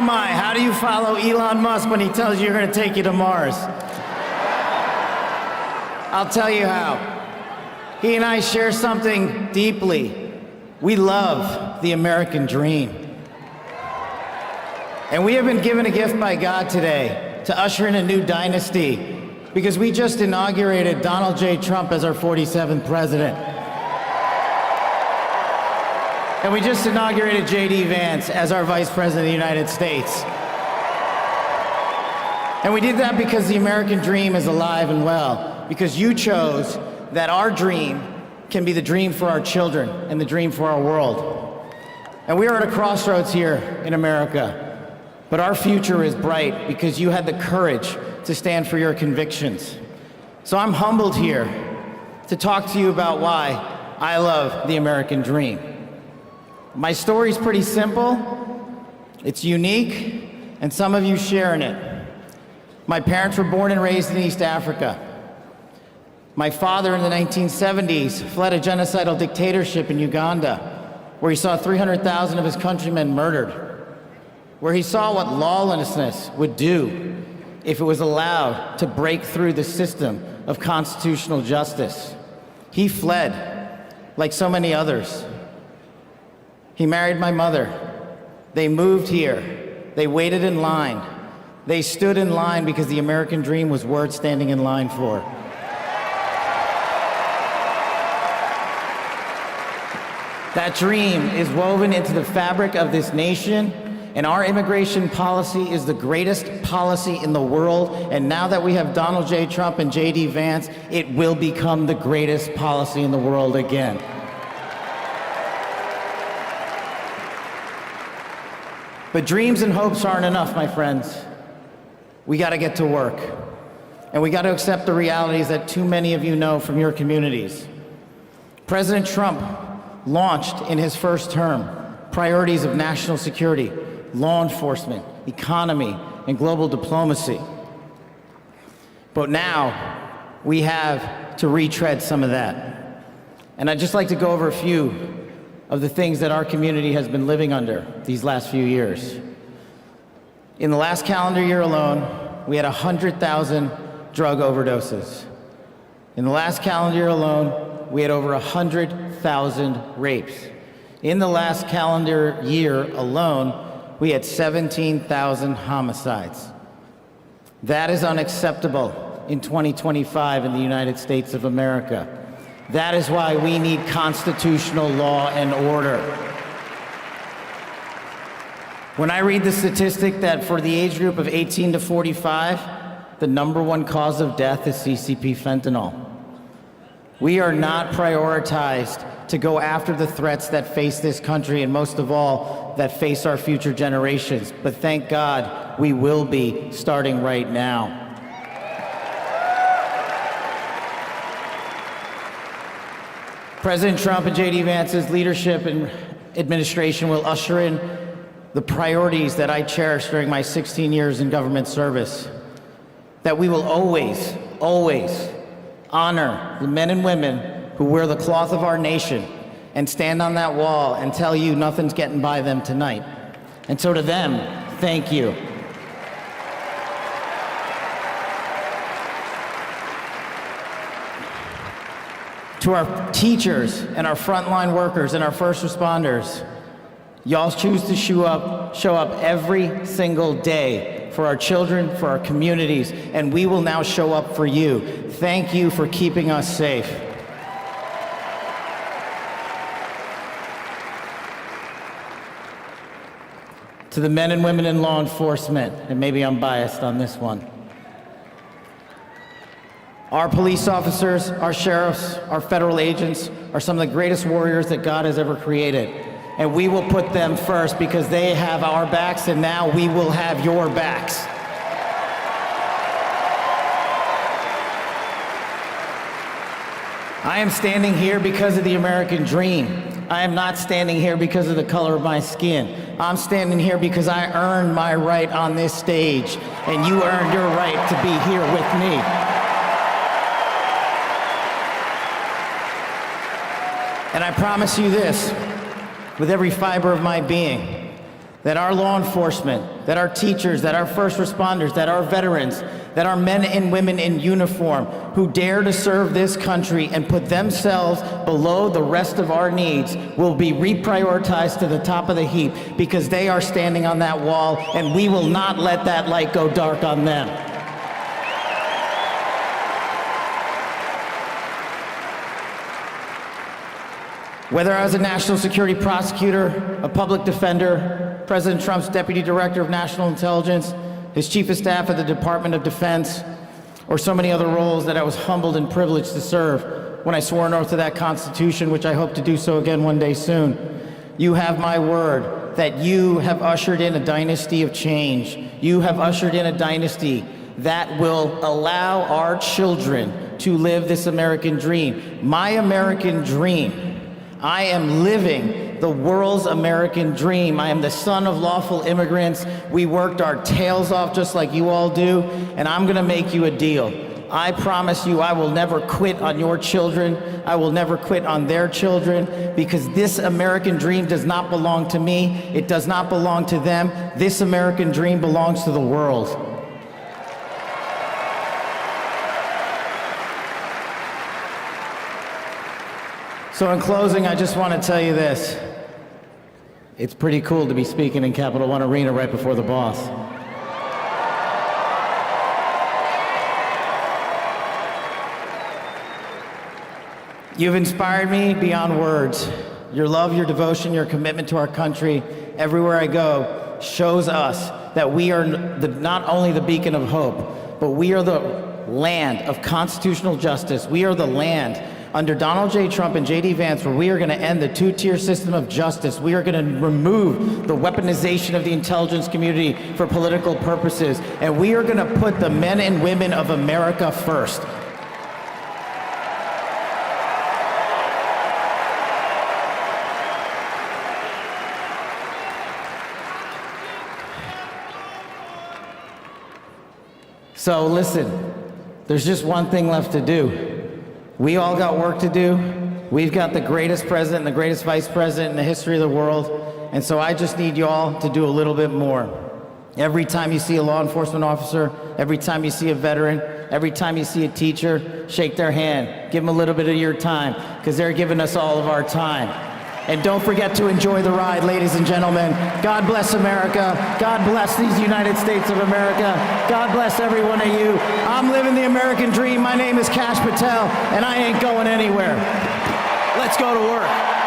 my, how do you follow Elon Musk when he tells you you're gonna take you to Mars? I'll tell you how. He and I share something deeply. We love the American dream. And we have been given a gift by God today to usher in a new dynasty because we just inaugurated Donald J. Trump as our 47th president. And we just inaugurated J.D. Vance as our Vice President of the United States. And we did that because the American dream is alive and well, because you chose that our dream can be the dream for our children and the dream for our world. And we are at a crossroads here in America, but our future is bright because you had the courage to stand for your convictions. So I'm humbled here to talk to you about why I love the American dream. My story's pretty simple, it's unique, and some of you share in it. My parents were born and raised in East Africa. My father in the 1970s fled a genocidal dictatorship in Uganda, where he saw 300,000 of his countrymen murdered, where he saw what lawlessness would do if it was allowed to break through the system of constitutional justice. He fled, like so many others. He married my mother. They moved here. They waited in line. They stood in line because the American dream was worth standing in line for. That dream is woven into the fabric of this nation, and our immigration policy is the greatest policy in the world, and now that we have Donald J. Trump and J.D. Vance, it will become the greatest policy in the world again. But dreams and hopes aren't enough, my friends. We gotta get to work, and we gotta accept the realities that too many of you know from your communities. President Trump launched in his first term priorities of national security, law enforcement, economy, and global diplomacy. But now we have to retread some of that. And I'd just like to go over a few of the things that our community has been living under these last few years. In the last calendar year alone, we had 100,000 drug overdoses. In the last calendar year alone, we had over 100,000 rapes. In the last calendar year alone, we had 17,000 homicides. That is unacceptable in 2025 in the United States of America. That is why we need constitutional law and order. When I read the statistic that for the age group of 18 to 45, the #1 cause of death is CCP fentanyl. We are not prioritized to go after the threats that face this country, and most of all, that face our future generations. But thank God, we will be starting right now. President Trump and J.D. Vance's leadership and administration will usher in the priorities that I cherished during my 16 years in government service. That we will always, always honor the men and women who wear the cloth of our nation and stand on that wall and tell you nothing's getting by them tonight. And so to them, thank you. To our teachers and our frontline workers and our first responders, y'all choose to show up every single day for our children, for our communities, and we will now show up for you. Thank you for keeping us safe. To the men and women in law enforcement, and maybe I'm biased on this one, our police officers, our sheriffs, our federal agents are some of the greatest warriors that God has ever created. And we will put them first because they have our backs, and now we will have your backs. I am standing here because of the American dream. I am not standing here because of the color of my skin. I'm standing here because I earned my right on this stage, and you earned your right to be here with me. And I promise you this, with every fiber of my being, that our law enforcement, that our teachers, that our first responders, that our veterans, that our men and women in uniform who dare to serve this country and put themselves below the rest of our needs will be reprioritized to the top of the heap because they are standing on that wall, and we will not let that light go dark on them. Whether I was a national security prosecutor, a public defender, President Trump's deputy director of national intelligence, his chief of staff at the Department of Defense, or so many other roles that I was humbled and privileged to serve when I swore an oath to that Constitution, which I hope to do so again one day soon. You have my word that you have ushered in a dynasty of change. You have ushered in a dynasty that will allow our children to live this American dream. My American dream. I am living the world's American dream. I am the son of lawful immigrants. We worked our tails off just like you all do, and I'm gonna make you a deal. I promise you I will never quit on your children. I will never quit on their children, because this American dream does not belong to me. It does not belong to them. This American dream belongs to the world. So in closing, I just want to tell you this. It's pretty cool to be speaking in Capital One Arena right before the boss. You've inspired me beyond words. Your love, your devotion, your commitment to our country, everywhere I go, shows us that we are not only the beacon of hope, but we are the land of constitutional justice. We are the land under Donald J. Trump and J.D. Vance, where we are going to end the two-tier system of justice. We are going to remove the weaponization of the intelligence community for political purposes, and we are going to put the men and women of America first. So listen, there's just one thing left to do. We all got work to do. We've got the greatest president and the greatest vice president in the history of the world. And so I just need you all to do a little bit more. Every time you see a law enforcement officer, every time you see a veteran, every time you see a teacher, shake their hand. Give them a little bit of your time, because they're giving us all of our time. And don't forget to enjoy the ride, ladies and gentlemen. God bless America. God bless these United States of America. God bless every one of you. I'm living the American dream. My name is Kash Patel, and I ain't going anywhere. Let's go to work.